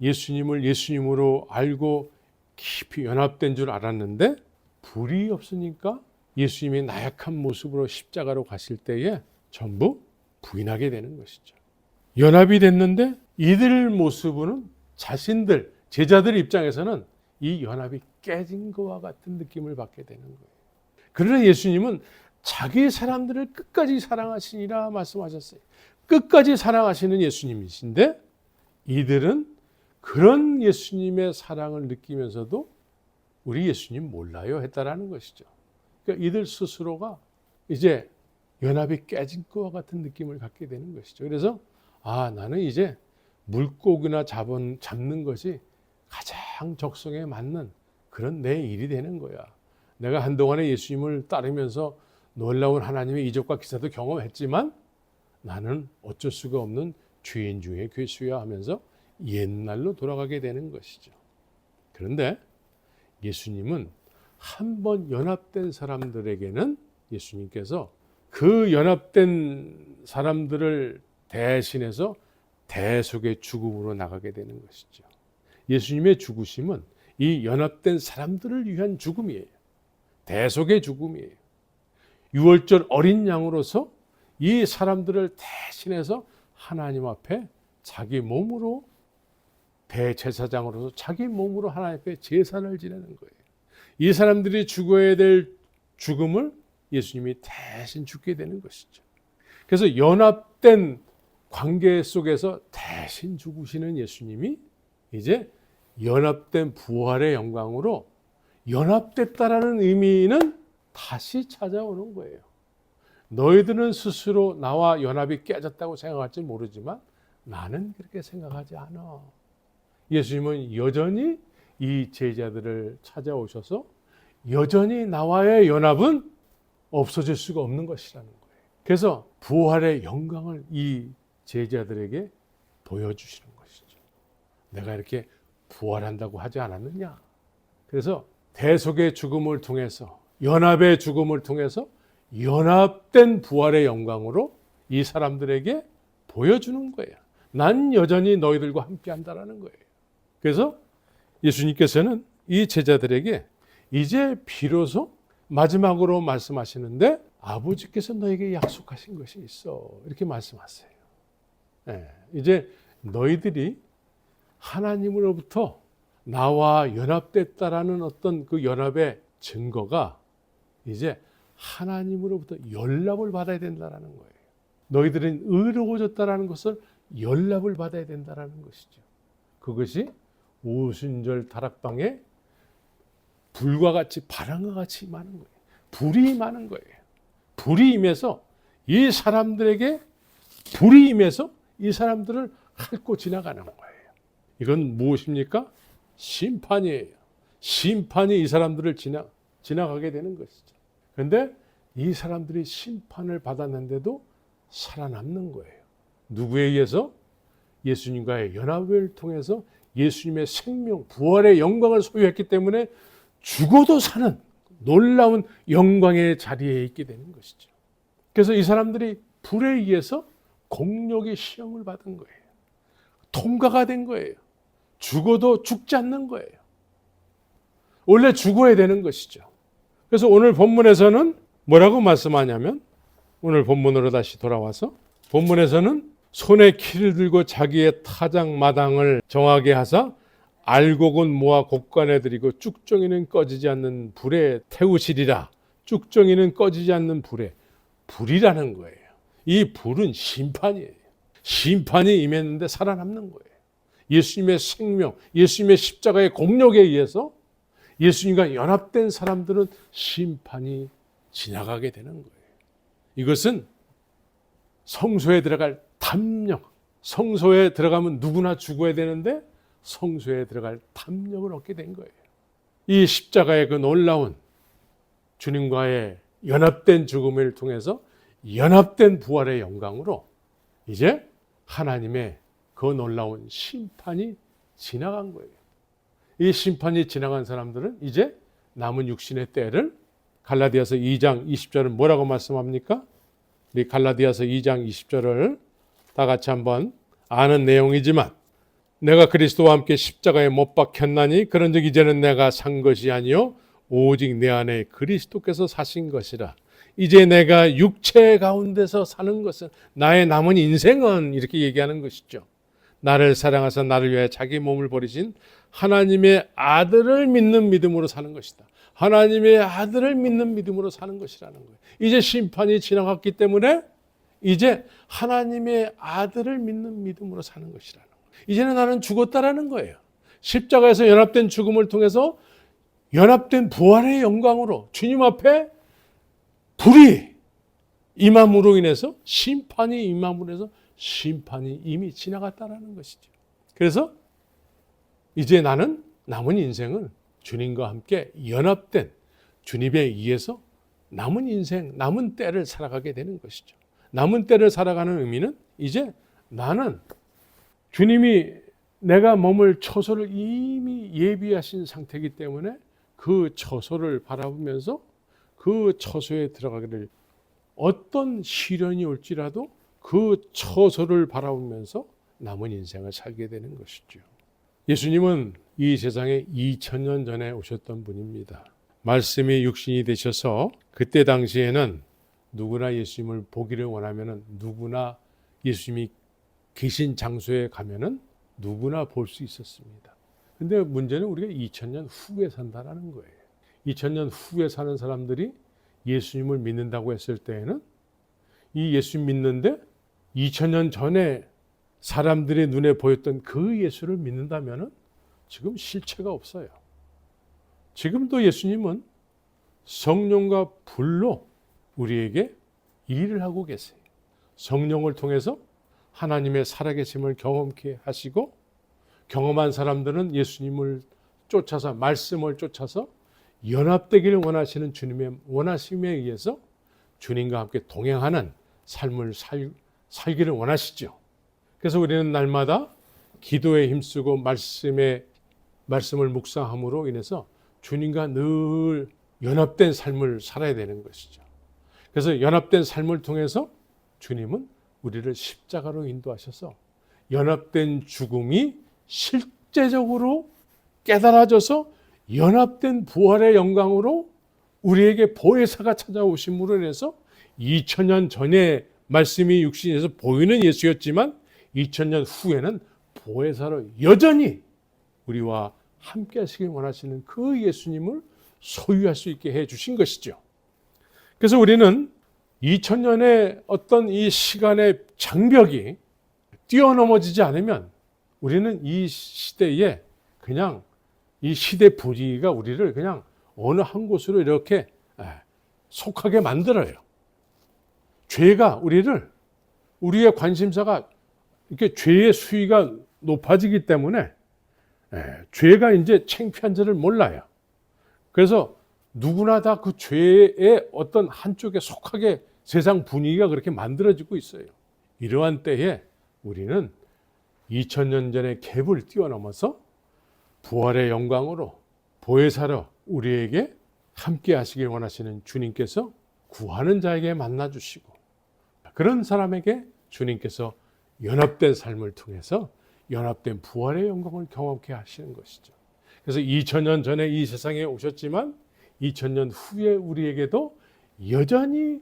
예수님을 예수님으로 알고 깊이 연합된 줄 알았는데 불이 없으니까 예수님이 나약한 모습으로 십자가로 가실 때에 전부 부인하게 되는 것이죠. 연합이 됐는데 이들 모습은 자신들 제자들 입장에서는 이 연합이 깨진 것과 같은 느낌을 받게 되는 거예요. 그러나 예수님은 자기 사람들을 끝까지 사랑하시니라 말씀하셨어요. 끝까지 사랑하시는 예수님이신데 이들은 그런 예수님의 사랑을 느끼면서도 우리 예수님 몰라요 했다라는 것이죠. 그러니까 이들 스스로가 이제 연합이 깨진 것과 같은 느낌을 갖게 되는 것이죠. 그래서 나는 이제 물고기나 잡는 것이 가장 적성에 맞는 그런 내 일이 되는 거야. 내가 한동안에 예수님을 따르면서 놀라운 하나님의 이적과 기사도 경험했지만 나는 어쩔 수가 없는 죄인 중에 괴수야 하면서 옛날로 돌아가게 되는 것이죠. 그런데 예수님은 한번 연합된 사람들에게는 예수님께서 그 연합된 사람들을 대신해서 대속의 죽음으로 나가게 되는 것이죠. 예수님의 죽으심은 이 연합된 사람들을 위한 죽음이에요. 대속의 죽음이에요. 유월절 어린 양으로서 이 사람들을 대신해서 하나님 앞에 자기 몸으로 대제사장으로서 자기 몸으로 하나님 앞에 제사를 지내는 거예요. 이 사람들이 죽어야 될 죽음을 예수님이 대신 죽게 되는 것이죠. 그래서 연합된 관계 속에서 대신 죽으시는 예수님이 이제 연합된 부활의 영광으로 연합됐다라는 의미는 다시 찾아오는 거예요. 너희들은 스스로 나와 연합이 깨졌다고 생각할지 모르지만 나는 그렇게 생각하지 않아. 예수님은 여전히 이 제자들을 찾아오셔서 여전히 나와의 연합은 없어질 수가 없는 것이라는 거예요. 그래서 부활의 영광을 이 제자들에게 보여주시는 것이죠. 내가 이렇게 부활한다고 하지 않았느냐. 그래서 대속의 죽음을 통해서, 연합의 죽음을 통해서 연합된 부활의 영광으로 이 사람들에게 보여주는 거예요. 난 여전히 너희들과 함께 한다라는 거예요. 그래서 예수님께서는 이 제자들에게 이제 비로소 마지막으로 말씀하시는데 아버지께서 너에게 약속하신 것이 있어. 이렇게 말씀하세요. 이제 너희들이 하나님으로부터 나와 연합됐다라는 어떤 그 연합의 증거가 이제 하나님으로부터 연락을 받아야 된다라는 거예요. 너희들은 의로워졌다라는 것을 연락을 받아야 된다라는 것이죠. 그것이 오순절 다락방에 불과 같이 바람과 같이 임하는 거예요. 불이 임하는 거예요. 불이 임해서 이 사람들에게 불이 임해서 이 사람들을 핥고 지나가는 거예요. 이건 무엇입니까? 심판이에요. 심판이 이 사람들을 지나가게 되는 것이죠. 그런데 이 사람들이 심판을 받았는데도 살아남는 거예요. 누구에 의해서? 예수님과의 연합을 통해서 예수님의 생명, 부활의 영광을 소유했기 때문에 죽어도 사는 놀라운 영광의 자리에 있게 되는 것이죠. 그래서 이 사람들이 불에 의해서 공력의 시험을 받은 거예요. 통과가 된 거예요. 죽어도 죽지 않는 거예요. 원래 죽어야 되는 것이죠. 그래서 오늘 본문에서는 뭐라고 말씀하냐면, 오늘 본문으로 다시 돌아와서 본문에서는 손에 키를 들고 자기의 타작 마당을 정하게 하사 알곡은 모아 곡간에 들이고 쭉정이는 꺼지지 않는 불에 태우시리라. 쭉정이는 꺼지지 않는 불이라는 거예요. 이 불은 심판이에요. 심판이 임했는데 살아남는 거예요. 예수님의 생명, 예수님의 십자가의 공력에 의해서 예수님과 연합된 사람들은 심판이 지나가게 되는 거예요. 이것은 성소에 들어갈 탐력, 성소에 들어가면 누구나 죽어야 되는데 성소에 들어갈 탐력을 얻게 된 거예요. 이 십자가의 그 놀라운 주님과의 연합된 죽음을 통해서 연합된 부활의 영광으로 이제 하나님의 그 놀라운 심판이 지나간 거예요. 이 심판이 지나간 사람들은 이제 남은 육신의 때를, 갈라디아서 2장 20절은 뭐라고 말씀합니까? 우리 갈라디아서 2장 20절을 다 같이 한번 아는 내용이지만, 내가 그리스도와 함께 십자가에 못 박혔나니 그런즉 이제는 내가 산 것이 아니요 오직 내 안에 그리스도께서 사신 것이라. 이제 내가 육체 가운데서 사는 것은, 나의 남은 인생은 이렇게 얘기하는 것이죠. 나를 사랑하사 나를 위하여 자기 몸을 버리신 하나님의 아들을 믿는 믿음으로 사는 것이다. 하나님의 아들을 믿는 믿음으로 사는 것이라는 거예요. 이제 심판이 지나갔기 때문에 이제 하나님의 아들을 믿는 믿음으로 사는 것이라는 거예요. 이제는 나는 죽었다라는 거예요. 십자가에서 연합된 죽음을 통해서 연합된 부활의 영광으로 주님 앞에 불이 임함으로 인해서, 심판이 임함으로 해서 심판이 이미 지나갔다라는 것이죠. 그래서 이제 나는 남은 인생을 주님과 함께 연합된 주님에 의해서 남은 인생, 남은 때를 살아가게 되는 것이죠. 남은 때를 살아가는 의미는 이제 나는 주님이 내가 머물 처소를 이미 예비하신 상태이기 때문에 그 처소를 바라보면서 그 처소에 들어가기를, 어떤 시련이 올지라도 그 처소를 바라보면서 남은 인생을 살게 되는 것이죠. 예수님은 이 세상에 2000년 전에 오셨던 분입니다. 말씀이 육신이 되셔서 그때 당시에는 누구나 예수님을 보기를 원하면 누구나 예수님이 계신 장소에 가면은 누구나 볼 수 있었습니다. 근데 문제는 우리가 2000년 후에 산다라는 거예요. 2000년 후에 사는 사람들이 예수님을 믿는다고 했을 때에는 이 예수님 믿는데 2000년 전에 사람들의 눈에 보였던 그 예수를 믿는다면 지금 실체가 없어요. 지금도 예수님은 성령과 불로 우리에게 일을 하고 계세요. 성령을 통해서 하나님의 살아계심을 경험케 하시고, 경험한 사람들은 예수님을 쫓아서, 말씀을 쫓아서 연합되기를 원하시는 주님의 원하심에 의해서 주님과 함께 동행하는 삶을 살기를 원하시죠. 그래서 우리는 날마다 기도에 힘쓰고 말씀을 묵상함으로 인해서 주님과 늘 연합된 삶을 살아야 되는 것이죠. 그래서 연합된 삶을 통해서 주님은 우리를 십자가로 인도하셔서 연합된 죽음이 실제적으로 깨달아져서 연합된 부활의 영광으로 우리에게 보혜사가 찾아오심으로 인해서 2000년 전에 말씀이 육신에서 보이는 예수였지만 2000년 후에는 보혜사로 여전히 우리와 함께 하시길 원하시는 그 예수님을 소유할 수 있게 해 주신 것이죠. 그래서 우리는 2000년의 어떤 이 시간의 장벽이 뛰어넘어지지 않으면 우리는 이 시대에 그냥 이 시대 분위기가 우리를 그냥 어느 한 곳으로 이렇게 속하게 만들어요. 죄가 우리의 관심사가 이렇게 죄의 수위가 높아지기 때문에 죄가 이제 창피한 줄을 몰라요. 그래서 누구나 다 그 죄의 어떤 한쪽에 속하게 세상 분위기가 그렇게 만들어지고 있어요. 이러한 때에 우리는 2000년 전의 갭을 뛰어넘어서 부활의 영광으로 보혜사로 우리에게 함께 하시길 원하시는 주님께서 구하는 자에게 만나주시고 그런 사람에게 주님께서 연합된 삶을 통해서 연합된 부활의 영광을 경험케 하시는 것이죠. 그래서 2000년 전에 이 세상에 오셨지만 2000년 후에 우리에게도 여전히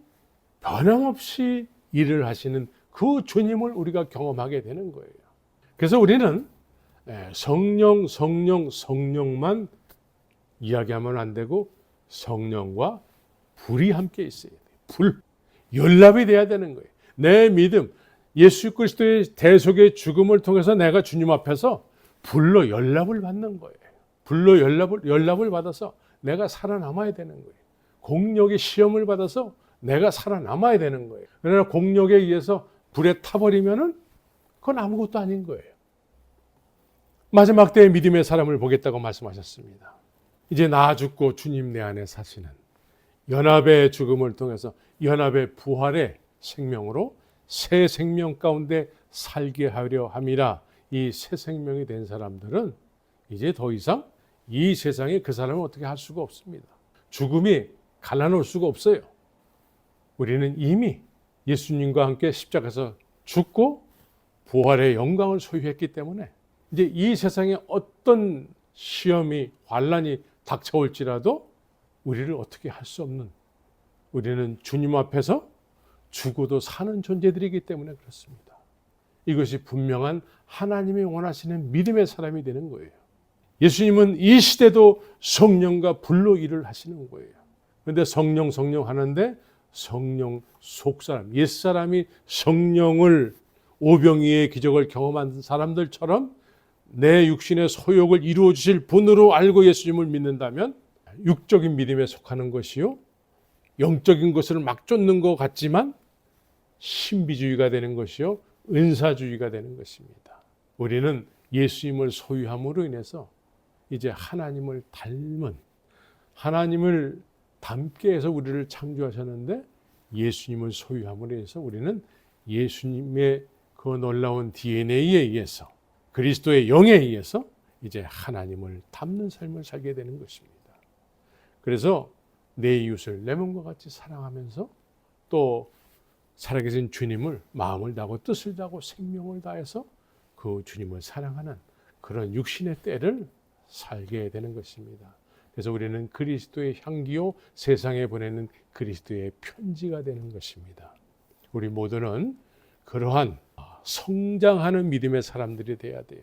변함없이 일을 하시는 그 주님을 우리가 경험하게 되는 거예요. 그래서 우리는 성령만 이야기하면 안 되고 성령과 불이 함께 있어야 돼요. 연합이 돼야 되는 거예요. 내 믿음, 예수 그리스도의 대속의 죽음을 통해서 내가 주님 앞에서 불로 연합을 받는 거예요. 불로 연합을 받아서 내가 살아남아야 되는 거예요. 공력의 시험을 받아서 내가 살아남아야 되는 거예요. 그러나 공력에 의해서 불에 타버리면은 그건 아무것도 아닌 거예요. 마지막 때의 믿음의 사람을 보겠다고 말씀하셨습니다. 이제 나 죽고 주님 내 안에 사시는 연합의 죽음을 통해서 연합의 부활의 생명으로 새 생명 가운데 살게 하려 함이라. 이 새 생명이 된 사람들은 이제 더 이상 이 세상에 그 사람을 어떻게 할 수가 없습니다. 죽음이 갈라놓을 수가 없어요. 우리는 이미 예수님과 함께 십자가에서 죽고 부활의 영광을 소유했기 때문에 이제 이 세상에 어떤 시험이 환난이 닥쳐올지라도 우리를 어떻게 할 수 없는, 우리는 주님 앞에서 죽어도 사는 존재들이기 때문에 그렇습니다. 이것이 분명한 하나님이 원하시는 믿음의 사람이 되는 거예요. 예수님은 이 시대도 성령과 불로 일을 하시는 거예요. 그런데 성령 하는데 성령 속사람, 옛사람이 성령을 오병이의 기적을 경험한 사람들처럼 내 육신의 소욕을 이루어 주실 분으로 알고 예수님을 믿는다면 육적인 믿음에 속하는 것이요, 영적인 것을 막 쫓는 것 같지만 신비주의가 되는 것이요, 은사주의가 되는 것입니다. 우리는 예수님을 소유함으로 인해서 이제 하나님을 닮은, 하나님을 닮게 해서 우리를 창조하셨는데 예수님을 소유함으로 인해서 우리는 예수님의 그 놀라운 DNA에 의해서, 그리스도의 영에 의해서 이제 하나님을 닮는 삶을 살게 되는 것입니다. 그래서 내 이웃을 내 몸과 같이 사랑하면서 또 살아계신 주님을 마음을 다하고 뜻을 다하고 생명을 다해서 그 주님을 사랑하는 그런 육신의 때를 살게 되는 것입니다. 그래서 우리는 그리스도의 향기요 세상에 보내는 그리스도의 편지가 되는 것입니다. 우리 모두는 그러한 성장하는 믿음의 사람들이 돼야 돼요.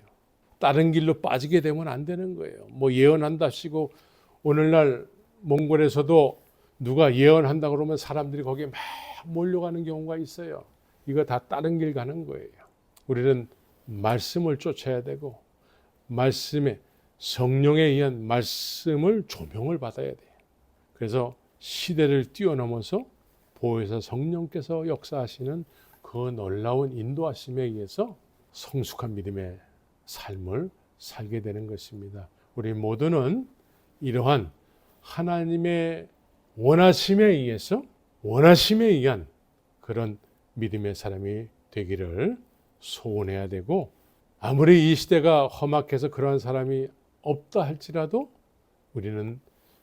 다른 길로 빠지게 되면 안 되는 거예요. 뭐 예언한다시고 오늘날 몽골에서도 누가 예언한다 그러면 사람들이 거기에 막 몰려가는 경우가 있어요. 이거 다 다른 길 가는 거예요. 우리는 말씀을 쫓아야 되고 말씀에 성령에 의한 말씀을 조명을 받아야 돼요. 그래서 시대를 뛰어넘어서 보혜사 성령께서 역사하시는 그 놀라운 인도하심에 의해서 성숙한 믿음의 삶을 살게 되는 것입니다. 우리 모두는 이러한 하나님의 원하심에 의해서, 원하심에 의한 그런 믿음의 사람이 되기를 소원해야 되고, 아무리 이 시대가 험악해서 그러한 사람이 없다 할지라도 우리는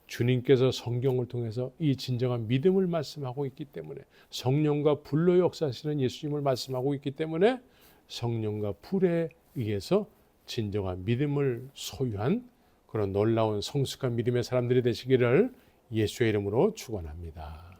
주님께서 성경을 통해서 이 진정한 믿음을 말씀하고 있기 때문에, 성령과 불로 역사하시는 예수님을 말씀하고 있기 때문에 성령과 불에 의해서 진정한 믿음을 소유한 그런 놀라운 성숙한 믿음의 사람들이 되시기를 예수의 이름으로 축원합니다.